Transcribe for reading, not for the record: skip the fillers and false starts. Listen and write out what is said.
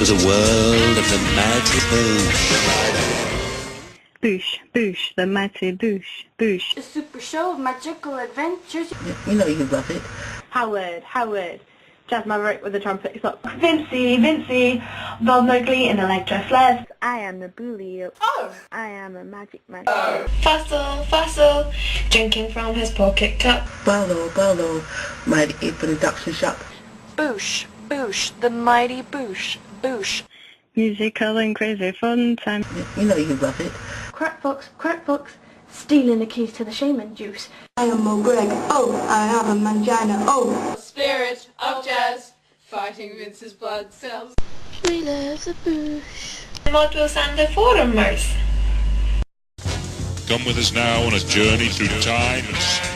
was a world of the mighty boosh. Boosh, boosh, the mighty boosh, boosh. A super show of magical adventures. You know you can bluff it. Howard, Jazz Maverick with the trumpet. It's up. Vincy, Bob Mowgli in Electro-Flares. I am the bully. Oh! I am a magic man. Fossil, drinking from his pocket cup. Barlow, mighty production shop. Boosh, the mighty boosh, boosh. Musical and crazy fun time. You know you can bluff it. Crackbox, stealing the keys to the shaman juice. I am Mo Greg. Oh, I have a mangina. Oh. Spirit of jazz, fighting Vince's blood cells. We love the boosh. What will Sander Forumers? Come with us now on a journey through time and space.